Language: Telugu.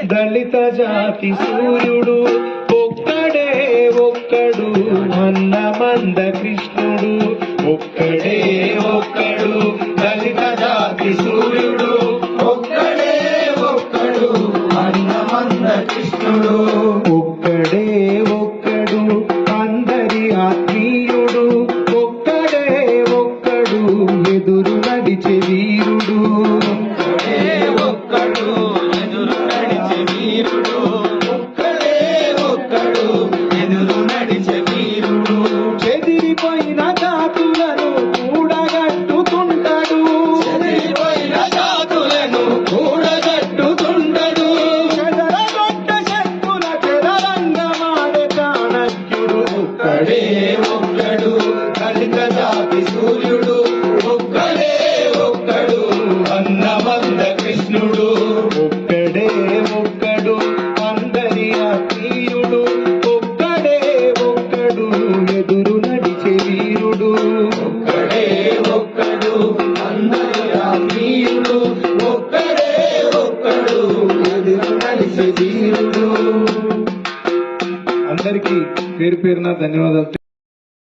దళిత జాతి సూర్యుడు ఒక్కడే ఒక్కడు అన్నమంద కృష్ణుడు ఒక్కడే ఒక్కడు దళిత జాతి సూర్యుడు ఒక్కడే ఒక్కడు అన్నమంద కృష్ణుడు ఒక్కడే ఒక్కడు అందరి ఆత్మీయుడు ఒక్కడే ఒక్కడు ఎదురు నడిచే వీరుడు చెదిరిపోయిన జాతులను కూడగట్టుతుంటాడు చెదరగొట్ట శక్తుల చెదరంగమాడే చాణక్యుడు ఒక్కడే ఒక్కడు దళిత జాతి సూర్యుడు ఒక్కడే ఒక్కడు అన్నమంద కృష్ణుడు ఒక్కడే ఒక్కడు అందరి ఆత్మీయుడు ఒక్కడే ఒక్కడు ఎదురు నడిచే వీరుడు ఒక్కడే ఒక్కడు అందరి ఆత్మీయుడు ఒక్కడే ఒక్కడు ఎదురు నడిచే వీరుడు. అందరికీ పేరు పేరున ధన్యవాదాలు.